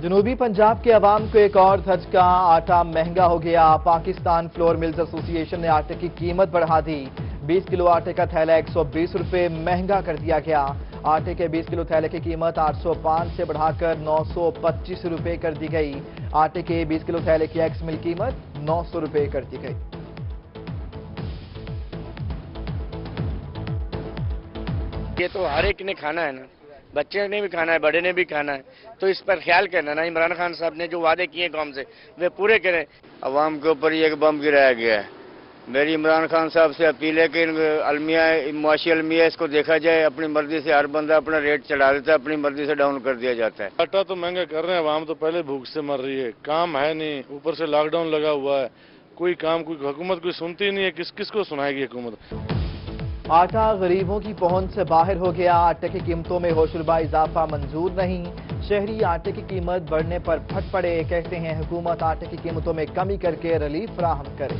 جنوبی پنجاب کے عوام کو ایک اور دھچکا، آٹا مہنگا ہو گیا۔ پاکستان فلور ملز ایسوسی ایشن نے آٹے کی قیمت بڑھا دی۔ 20 کلو آٹے کا تھیلا 120 روپے مہنگا کر دیا گیا۔ آٹے کے 20 کلو تھیلے کی قیمت 805 سے بڑھا کر 925 روپے کر دی گئی۔ آٹے کے 20 کلو تھیلے کی ایکس مل قیمت 900 روپے کر دی گئی۔ یہ تو ہر ایک نے کھانا ہے نا، بچے نے بھی کھانا ہے، بڑے نے بھی کھانا ہے، تو اس پر خیال کرنا نا۔ عمران خان صاحب نے جو وعدے کیے قوم سے وہ پورے کریں۔ عوام کے اوپر ایک بم گرایا گیا ہے۔ میری عمران خان صاحب سے اپیل ہے کہ معاشی المیہ اس کو دیکھا جائے۔ اپنی مرضی سے ہر بندہ اپنا ریٹ چڑھا دیتا ہے، اپنی مرضی سے ڈاؤن کر دیا جاتا ہے۔ آٹا تو مہنگا کر رہے ہیں، عوام تو پہلے بھوک سے مر رہی ہے، کام ہے نہیں، اوپر سے لاک ڈاؤن لگا ہوا ہے، کوئی کام کوئی حکومت کوئی سنتی نہیں ہے، کس کو سنائے گی حکومت؟ آٹا غریبوں کی پہنچ سے باہر ہو گیا۔ آٹے کی قیمتوں میں ہوشربا اضافہ منظور نہیں۔ شہری آٹے کی قیمت بڑھنے پر پھٹ پڑے، کہتے ہیں حکومت آٹے کی قیمتوں میں کمی کر کے ریلیف فراہم کرے۔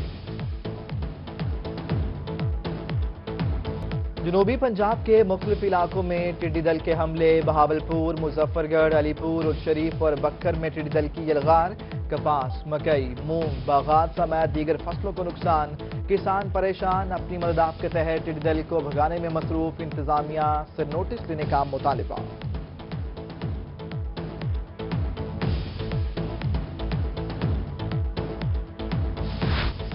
جنوبی پنجاب کے مختلف علاقوں میں ٹڈی دل کے حملے۔ بہاولپور، مظفر گڑھ، علی پور، الشریف اور بکر میں ٹڈی دل کی یلغار۔ کپاس، مکئی، مونگ، باغات سمیت دیگر فصلوں کو نقصان۔ کسان پریشان، اپنی مدد آپ کے تحت ٹڈی دل کو بھگانے میں مصروف۔ انتظامیہ سے نوٹس لینے کا مطالبہ۔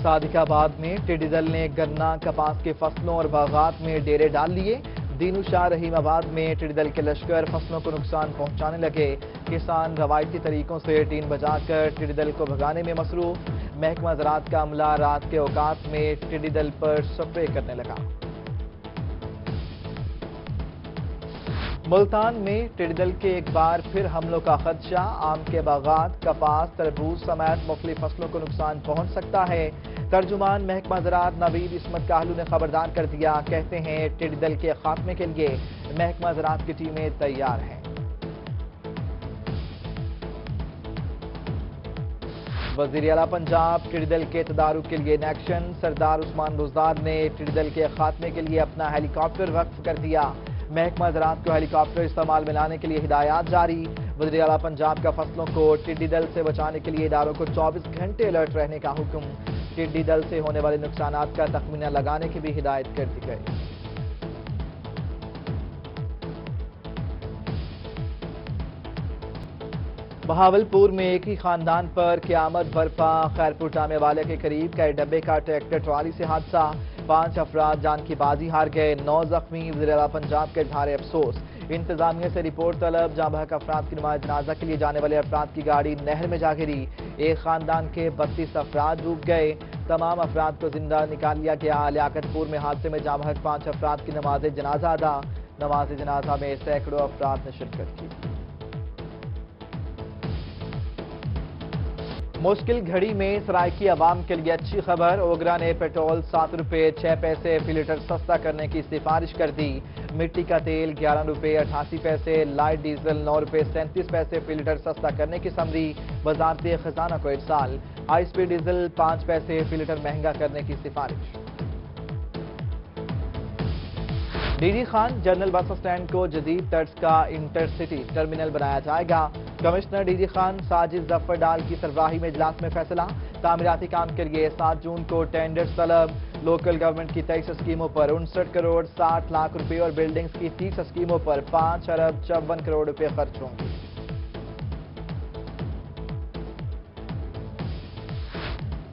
صادق آباد میں ٹڈی دل نے گنا، کپاس کے فصلوں اور باغات میں ڈیرے ڈال لیے۔ دینو شاہ رحیم آباد میں ٹڈی دل کے لشکر فصلوں کو نقصان پہنچانے لگے۔ کسان روایتی طریقوں سے ٹین بجا کر ٹڈی دل کو بھگانے میں مصروف۔ محکمہ زراعت کا عملہ رات کے اوقات میں ٹڈی دل پر سپرے کرنے لگا۔ ملتان میں ٹڈی دل کے ایک بار پھر حملوں کا خدشہ۔ آم کے باغات، کپاس، تربوز سمیت مختلف فصلوں کو نقصان پہنچ سکتا ہے۔ ترجمان محکمہ زراعت نوید عصمت کاہلو نے خبردار کر دیا، کہتے ہیں ٹڈی دل کے خاتمے کے لیے محکمہ زراعت کی ٹیمیں تیار ہیں۔ وزیر اعلیٰ پنجاب ٹڈی دل کے تدارک کے لیے ان ایکشن۔ سردار عثمان بزدار نے ٹڈی دل کے خاتمے کے لیے اپنا ہیلی کاپٹر وقف کر دیا۔ محکمہ زراعت کو ہیلی کاپٹر استعمال میں لانے کے لیے ہدایات جاری۔ وزیر اعلیٰ پنجاب کا فصلوں کو ٹڈی دل سے بچانے کے لیے اداروں کو 24 گھنٹے الرٹ رہنے کا حکم۔ ٹڈی دل سے ہونے والے نقصانات کا تخمینہ لگانے کی بھی ہدایت کر دی گئی۔ بہاولپور میں ایک ہی خاندان پر قیامت برپا۔ خیرپور ٹامے والے کے قریب کئی ڈبے کا ٹریکٹر ٹرالی سے حادثہ۔ 5 افراد جان کی بازی ہار گئے، 9 زخمی۔ وزیر اعلیٰ پنجاب کے اظہار افسوس۔ انتظامیہ سے رپورٹ طلب۔ جاں بحق افراد کی نمائش جنازہ کے لیے جانے والے افراد کی گاڑی نہر میں جا گری۔ ایک خاندان کے 32 افراد ڈوب گئے، تمام افراد کو زندہ نکال لیا گیا۔ لیاقت پور میں حادثے میں جاں بحق 5 افراد کی نماز جنازہ ادا۔ نماز جنازہ میں سینکڑوں افراد نے شرکت کی۔ مشکل گھڑی میں سرائیکی عوام کے لیے اچھی خبر۔ اوگرا نے پیٹرول 7 روپے 6 پیسے فی لیٹر سستا کرنے کی سفارش کر دی۔ مٹی کا تیل 11 روپے 88 پیسے، لائٹ ڈیزل 9 روپے 37 پیسے فی لیٹر سستا کرنے کی سمری وزارت خزانہ کو ارسال۔ ہائی سپیڈ ڈیزل 5 پیسے فی لیٹر مہنگا کرنے کی سفارش۔ D G Khan general bus stand کو جدید طرز کا انٹر سٹی ٹرمینل بنایا جائے گا۔ کمشنر ڈی جی خان ساجد ظفر ڈال کی سربراہی میں اجلاس میں فیصلہ۔ تعمیراتی کام کے لیے 7 جون کو ٹینڈرز طلب۔ لوکل گورنمنٹ کی 23 اسکیموں پر 59 کروڑ 60 لاکھ روپے اور بلڈنگز کی 30 اسکیموں پر 5 ارب 54 کروڑ روپے خرچ ہوں گے۔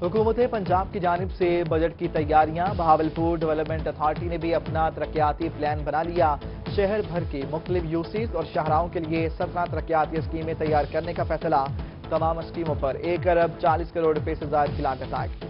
حکومت پنجاب کی جانب سے بجٹ کی تیاریاں۔ بہاولپور ڈیولپمنٹ اتھارٹی نے بھی اپنا ترقیاتی پلان بنا لیا۔ شہر بھر کے مختلف یوسیز اور شاہراہوں کے لیے 17 ترقیاتی اسکیمیں تیار کرنے کا فیصلہ۔ تمام اسکیموں پر 1 ارب 40 کروڑ روپے سے زائد کی لاگت آئے گی۔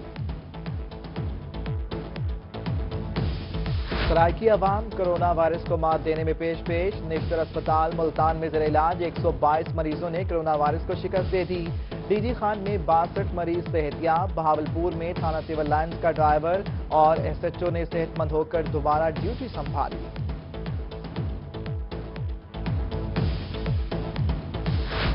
سرائیکی عوام کرونا وائرس کو مات دینے میں پیش۔ نشتر اسپتال ملتان میں زیر علاج 122 مریضوں نے کرونا وائرس کو شکست دے دی۔ ڈی جی خان میں 62 مریض صحتیاب۔ بہاولپور میں تھانہ سول لائنز کا ڈرائیور اور ایس ایچ او نے صحت مند ہو کر دوبارہ ڈیوٹی سنبھالی۔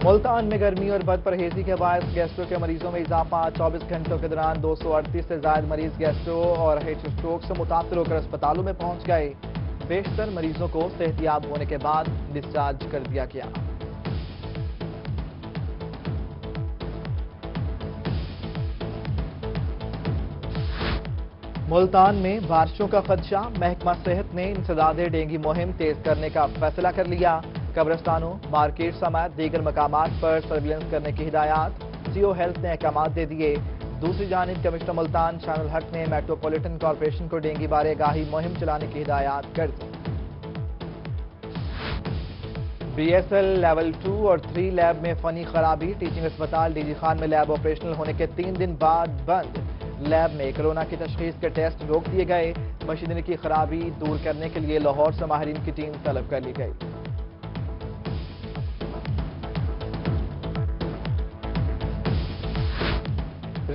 ملتان میں گرمی اور بد پرہیزی کے باعث گیسٹرو کے مریضوں میں اضافہ۔ 24 گھنٹوں کے دوران 238 سے زائد مریض گیسٹرو اور ہیٹ اسٹروک سے متاثر ہو کر اسپتالوں میں پہنچ گئے۔ بیشتر مریضوں کو صحتیاب ہونے کے بعد ڈسچارج کر دیا گیا۔ ملتان میں بارشوں کا خدشہ، محکمہ صحت نے انسداد ڈینگی مہم تیز کرنے کا فیصلہ کر لیا۔ قبرستانوں، مارکیٹ سمیت دیگر مقامات پر سرویلنس کرنے کی ہدایات، سی او ہیلتھ نے احکامات دے دیے۔ دوسری جانب کمشنر ملتان شان الحق نے میٹروپولیٹن کارپوریشن کو ڈینگی بارے آگاہی مہم چلانے کی ہدایات کر دی۔ بی ایس ایل لیول 2 اور 3 لیب میں فنی خرابی، ٹیچنگ اسپتال ڈی جی خان میں لیب آپریشنل ہونے کے 3 دن بعد بند۔ لیب میں کرونا کی تشخیص کے ٹیسٹ روک دیے گئے۔ مشینری کی خرابی دور کرنے کے لیے لاہور سے ماہرین کی ٹیم طلب کر لی گئی۔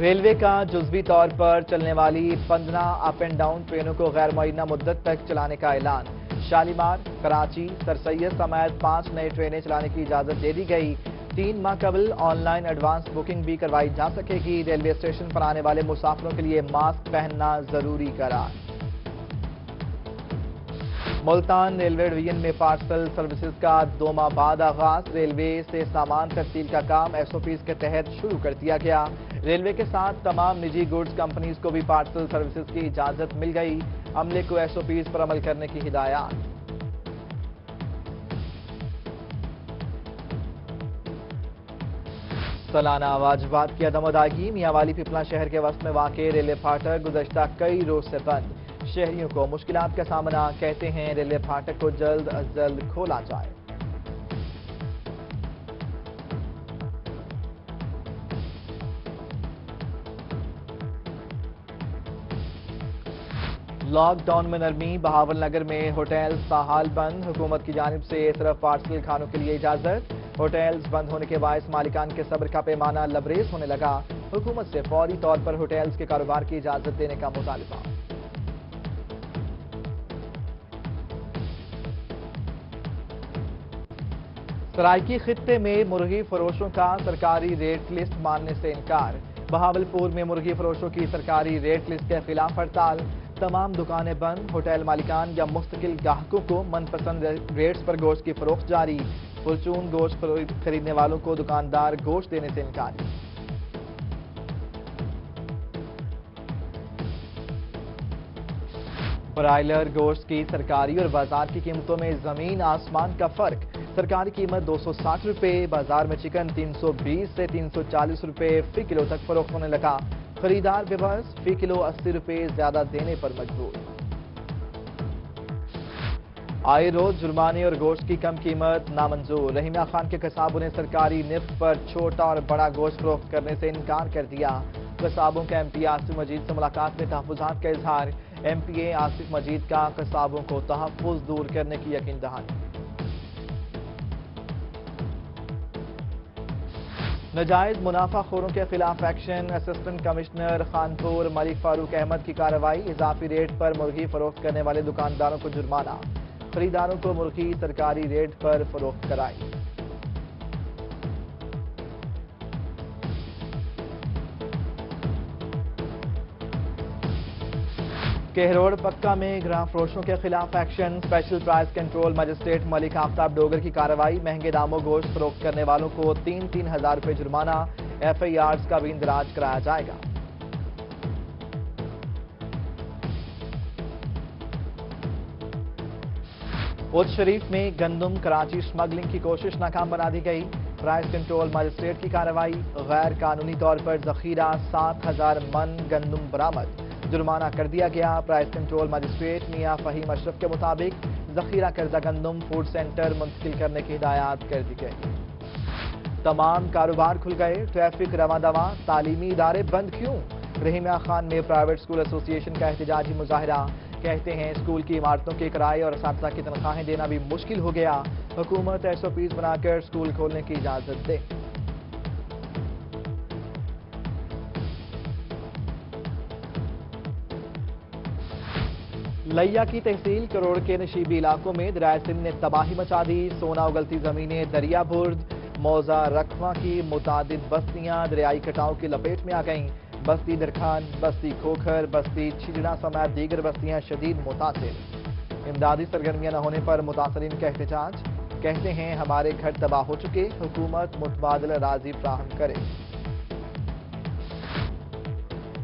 ریلوے کا جزوی طور پر چلنے والی 15 اپ اینڈ ڈاؤن ٹرینوں کو غیر معینہ مدت تک چلانے کا اعلان۔ شالیمار، کراچی، سر سید سمیت 5 نئی ٹرینیں چلانے کی اجازت دے دی گئی۔ 3 ماہ قبل آن لائن ایڈوانس بکنگ بھی کروائی جا سکے گی۔ ریلوے اسٹیشن پر آنے والے مسافروں کے لیے ماسک پہننا ضروری قرار۔ ملتان ریلوے ڈویژن میں پارسل سروسز کا 2 ماہ بعد آغاز۔ ریلوے سے سامان ترسیل کا کام ایس او پیز کے تحت شروع کر دیا گیا۔ ریلوے کے ساتھ تمام نجی گوڈز کمپنیز کو بھی پارسل سروسز کی اجازت مل گئی۔ عملے کو ایس او پیز پر عمل کرنے کی ہدایات۔ سالانہ واجبات کی عدم ادائیگی، میاں والی پپلا شہر کے وسط میں واقع ریلوے پھاٹک گزشتہ کئی روز سے بند۔ شہریوں کو مشکلات کا سامنا، کہتے ہیں ریلوے پھاٹک کو جلد از جلد کھولا جائے۔ لاک ڈاؤن میں نرمی، بہاول نگر میں ہوٹل ساحال بند، حکومت کی جانب سے صرف پارسل کھانوں کے لیے اجازت۔ ہوٹلز بند ہونے کے باعث مالکان کے صبر کا پیمانہ لبریز ہونے لگا۔ حکومت سے فوری طور پر ہوٹلز کے کاروبار کی اجازت دینے کا مطالبہ۔ سرائکی خطے میں مرغی فروشوں کا سرکاری ریٹ لسٹ ماننے سے انکار۔ بہاولپور میں مرغی فروشوں کی سرکاری ریٹ لسٹ کے خلاف ہڑتال، تمام دکانیں بند، ہوٹل مالکان یا مستقل گاہکوں کو من پسند ریٹس پر گوشت کی فروخت جاری۔ پرچون گوشت خریدنے والوں کو دکاندار گوشت دینے سے انکار۔ برائلر گوشت کی سرکاری اور بازار کی قیمتوں میں زمین آسمان کا فرق۔ سرکاری قیمت 260 روپے، بازار میں چکن 320 سے 340 روپے فی کلو تک فروخت ہونے لگا۔ خریدار بے بس، فی کلو 80 روپے زیادہ دینے پر مجبور۔ آئے روز جرمانے اور گوشت کی کم قیمت نامنظور۔ رحیمیہ خان کے قصابوں نے سرکاری نرخ پر چھوٹا اور بڑا گوشت فروخت کرنے سے انکار کر دیا۔ قصابوں کا ایم پی آصف مجید سے ملاقات میں تحفظات کا اظہار۔ ایم پی اے آصف مجید کا قصابوں کو تحفظ دور کرنے کی یقین دہانی۔ ناجائز منافع خوروں کے خلاف ایکشن، اسسٹنٹ کمشنر خانپور ملک فاروق احمد کی کارروائی۔ اضافی ریٹ پر مرغی فروخت کرنے والے دکانداروں کو جرمانہ، خریداروں کو مرغی سرکاری ریٹ پر فروخت کرائی۔ کہروڑ پکا میں گراں فروشوں کے خلاف action, special price control magistrate Malik Aftab Dogar کی کارروائی۔ مہنگے داموں گوشت فروخت کرنے والوں کو 3-3 ہزار روپے جرمانہ، ایف آئی آرز کا بھی اندراج کرایا جائے گا۔ اودھ شریف میں گندم کراچی اسمگلنگ کی کوشش ناکام بنا دی گئی۔ پرائز کنٹرول مجسٹریٹ کی کارروائی، غیر قانونی طور پر ذخیرہ 7,000 من گندم برآمد، جرمانہ کر دیا گیا۔ پرائز کنٹرول مجسٹریٹ میاں فہیم اشرف کے مطابق ذخیرہ کردہ گندم فوڈ سینٹر منتقل کرنے کی ہدایات کر دی گئی۔ تمام کاروبار کھل گئے، ٹریفک رواں دواں، تعلیمی ادارے بند کیوں؟ رحیمیہ خان میں پرائیویٹ اسکول ایسوسی ایشن کا احتجاجی مظاہرہ، کہتے ہیں اسکول کی عمارتوں کے کرائے اور اساتذہ کی تنخواہیں دینا بھی مشکل ہو گیا۔ حکومت ایس او پیز بنا کر اسکول کھولنے کی اجازت دے۔ لیا کی تحصیل کروڑ کے نشیبی علاقوں میں دریائے سندھ نے تباہی مچا دی۔ سونا اگلتی زمینیں دریا برد، موزہ رکھواں کی متعدد بستیاں دریائی کٹاؤ کی لپیٹ میں آ گئیں۔ بستی درخان، بستی کھوکھر، بستی چھجڑا سمیت دیگر بستیاں شدید متاثر۔ امدادی سرگرمیاں نہ ہونے پر متاثرین کا احتجاج، کہتے ہیں ہمارے گھر تباہ ہو چکے، حکومت متبادل اراضی فراہم کرے۔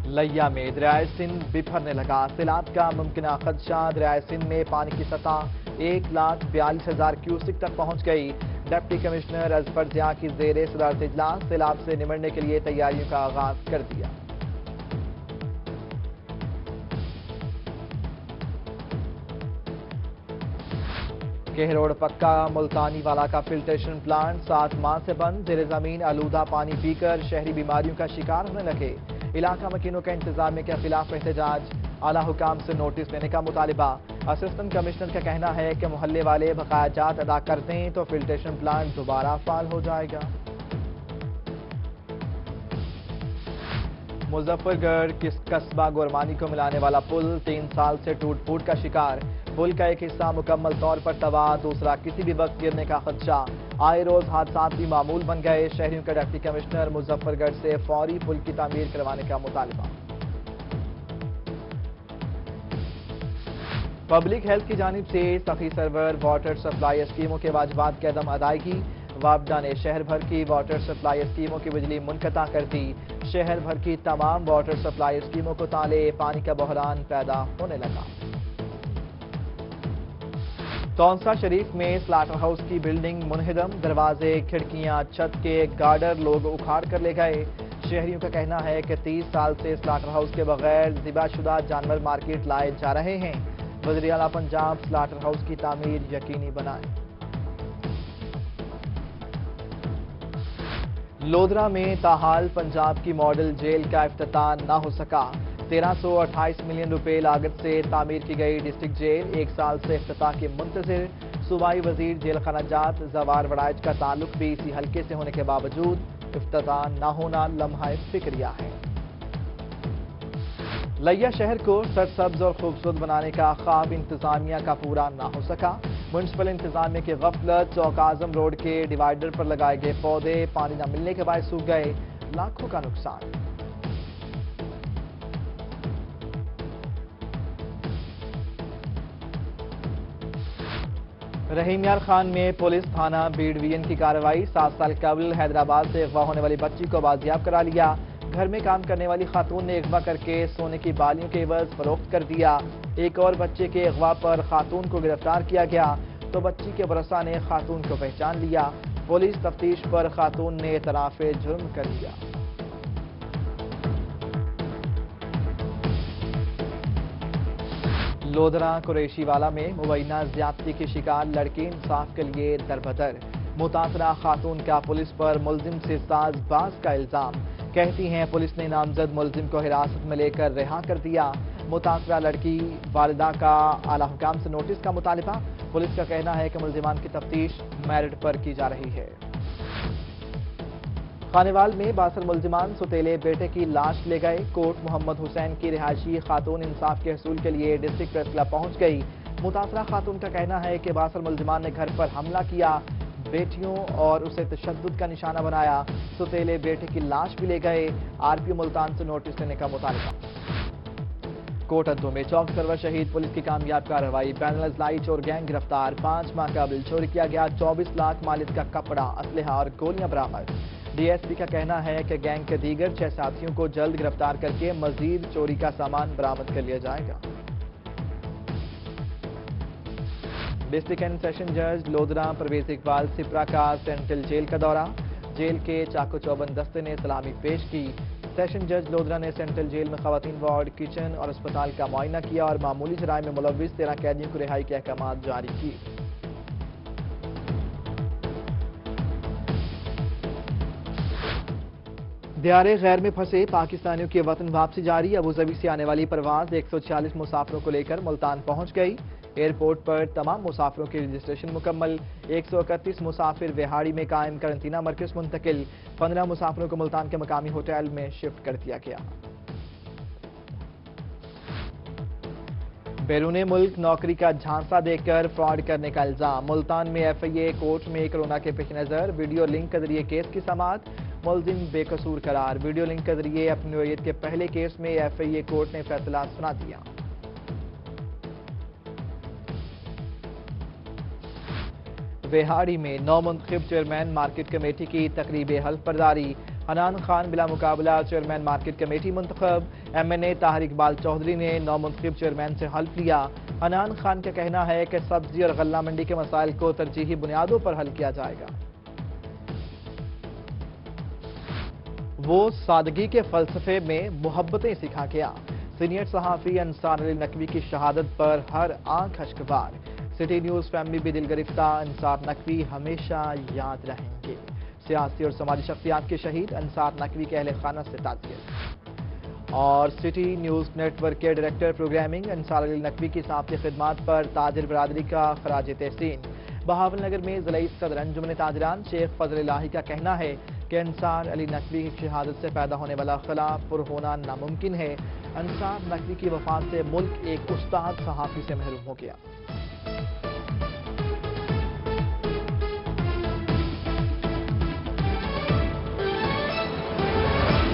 لیا میں دریائے سندھ بکھرنے لگا، سیلاب کا ممکنہ خدشہ، دریائے سندھ میں پانی کی سطح 1,42,000 کیوسک تک پہنچ گئی۔ ڈپٹی کمشنر اظفر ضیاء کی زیر صدارت اجلاس، سیلاب سے نمٹنے کے لیے تیاریوں کا آغاز کر دیا۔ کہ روڈ پکا، ملتانی والا کا فلٹریشن پلانٹ 7 ماہ سے بند، زیر زمین آلودہ پانی پی کر شہری بیماریوں کا شکار ہونے لگے۔ علاقہ مکینوں کا انتظامیہ کے خلاف احتجاج، اعلیٰ حکام سے نوٹس لینے کا مطالبہ۔ اسسٹنٹ کمشنر کا کہنا ہے کہ محلے والے بقایا جات ادا کر دیں تو فلٹریشن پلانٹ دوبارہ فعال ہو جائے گا۔ مظفر گڑھ قصبہ گورمانی کو ملانے والا پل 3 سال سے ٹوٹ پھوٹ کا شکار، پل کا ایک حصہ مکمل طور پر تباہ، دوسرا کسی بھی وقت گرنے کا خدشہ۔ آئے روز حادثات بھی معمول بن گئے، شہریوں کا ڈپٹی کمشنر مظفر گڑھ سے فوری پل کی تعمیر کروانے کا مطالبہ۔ پبلک ہیلتھ کی جانب سے سخی سرور واٹر سپلائی اسکیموں کے واجبات کی عدم ادائیگی، وابڈا نے شہر بھر کی واٹر سپلائی اسکیموں کی بجلی منقطع کر دی، شہر بھر کی تمام واٹر سپلائی اسکیموں کو تالے، پانی کا بحران پیدا ہونے لگا۔ تونسا شریف میں سلاٹر ہاؤس کی بلڈنگ منہدم، دروازے، کھڑکیاں، چھت کے گارڈر لوگ اکھاڑ کر لے گئے۔ شہریوں کا کہنا ہے کہ 30 سال سے سلاٹر ہاؤس کے بغیر ذبح شدہ جانور مارکیٹ لائے جا رہے ہیں، وزیر اعلیٰ پنجاب سلاٹر ہاؤس کی تعمیر یقینی بنائیں۔ لودھرا میں تاحال پنجاب کی ماڈل جیل کا افتتاح نہ ہو سکا، 1328 ملین روپے لاگت سے تعمیر کی گئی ڈسٹرکٹ جیل 1 سال سے افتتاح کے منتظر۔ صوبائی وزیر جیل خانہ جات زوار وڑائچ کا تعلق بھی اسی حلقے سے ہونے کے باوجود افتتاح نہ ہونا لمحہ فکریہ ہے۔ لیا شہر کو سرسبز اور خوبصورت بنانے کا خواب انتظامیہ کا پورا نہ ہو سکا، میونسپل انتظامیہ کی غفلت، چوک اعظم روڈ کے ڈیوائیڈر پر لگائے گئے پودے پانی نہ ملنے کے باعث سوکھ گئے، لاکھوں کا نقصان۔ رحیم یار خان میں پولیس تھانہ بی ڈویژن کی کارروائی، 7 سال قبل حیدرآباد سے اغوا ہونے والی بچی کو بازیاب کرا لیا، گھر میں کام کرنے والی خاتون نے اغوا کر کے سونے کی بالیوں کے عوض فروخت کر دیا۔ ایک اور بچے کے اغوا پر خاتون کو گرفتار کیا گیا تو بچی کے ورثاء نے خاتون کو پہچان لیا، پولیس تفتیش پر خاتون نے اعتراف جرم کر دیا۔ لودھرا قریشی والا میں مبینہ زیادتی کی شکار لڑکی انصاف کے لیے دربدر، متاثرہ خاتون کا پولیس پر ملزم سے ساز باز کا الزام، کہتی ہیں پولیس نے نامزد ملزم کو حراست میں لے کر رہا کر دیا، متاثرہ لڑکی والدہ کا اعلیٰ حکام سے نوٹس کا مطالبہ، پولیس کا کہنا ہے کہ ملزمان کی تفتیش میرٹ پر کی جا رہی ہے۔ خانیوال میں 62 ملزمان سوتیلے بیٹے کی لاش لے گئے، کوٹ محمد حسین کی رہائشی خاتون انصاف کے حصول کے لیے ڈسٹرکٹ پریس کلب پہنچ گئی، متاثرہ خاتون کا کہنا ہے کہ 62 ملزمان نے گھر پر حملہ کیا، بیٹیوں اور اسے تشدد کا نشانہ بنایا، سوتیلے بیٹے کی لاش بھی لے گئے، آر پی ملتان سے نوٹس لینے کا مطالبہ۔ کوٹ ادو میں چوک سرور شہید پولیس کی کامیاب کارروائی، بین الاضلاعی چور گینگ گرفتار، 5 ماہ قبل چوری کیا گیا 24 لاکھ مالیت کا کپڑا، اسلحہ اور گولیاں برآمد، ڈی ایس پی کا کہنا ہے کہ گینگ کے دیگر 6 ساتھیوں کو جلد گرفتار کر کے مزید چوری کا سامان برآمد کر لیا جائے گا۔ ڈسٹرکٹ اینڈ سیشن جج لودھرا پرویز اقبال سپرا کا سینٹرل جیل کا دورہ، جیل کے چاقو چوبند دستے نے سلامی پیش کی، سیشن جج لودھرا نے سینٹرل جیل میں خواتین وارڈ، کچن اور اسپتال کا معائنہ کیا اور معمولی جرائم میں ملوث 13 قیدیوں کو رہائی کے احکامات جاری کیے۔ دیار غیر میں پھنسے پاکستانیوں کی وطن واپسی جاری، ابوظبی سے آنے والی پرواز 146 مسافروں کو لے کر ملتان پہنچ گئی، ایئرپورٹ پر تمام مسافروں کی رجسٹریشن مکمل، 131 مسافر وہاڑی میں قائم قرنطینہ مرکز منتقل، 15 مسافروں کو ملتان کے مقامی ہوٹل میں شفٹ کر دیا گیا۔ بیرون ملک نوکری کا جھانسا دے کر فراڈ کرنے کا الزام، ملتان میں ایف آئی اے کورٹ میں کرونا کے پیش نظر ویڈیو لنک کے ذریعے کیس کی سماعت، ملزم بے قصور قرار، ویڈیو لنک کے ذریعے اپنی نوعیت کے پہلے کیس میں ایف آئی اے کورٹ نے فیصلہ سنا دیا۔ وہاڑی میں نو منتخب چیئرمین مارکیٹ کمیٹی کی تقریب حلف برداری، حنان خان بلا مقابلہ چیئرمین مارکیٹ کمیٹی منتخب، MNA طاہر اقبال چودھری نے نومنتخب چیئرمین سے حلف لیا۔ حنان خان کا کہنا ہے کہ سبزی اور غلہ منڈی کے مسائل کو ترجیحی بنیادوں پر حل کیا جائے گا۔ وہ سادگی کے فلسفے میں محبتیں سکھا گیا۔ سینئر صحافی انصار علی نقوی کی شہادت پر ہر آنکھ اشکبار۔ سٹی نیوز فیملی بھی دل گرفتہ، انصار نقوی ہمیشہ یاد رہیں گے۔ سیاسی اور سماجی شخصیات کے شہید انصار نقوی کے اہل خانہ سے تعزیت۔ اور سٹی نیوز نیٹ ورک کے ڈائریکٹر پروگرامنگ انصار علی نقوی کی صحافتی خدمات پر تاجر برادری کا خراج تحسین۔ بہاول نگر میں ضلعی صدر انجمن تاجران شیخ فضل الہی کا کہنا ہے کہ انصار علی نقوی کی شہادت سے پیدا ہونے والا خلا پر ہونا ناممکن ہے۔ انصار نقوی کی وفات سے ملک ایک استاد صحافی سے محروم ہو گیا۔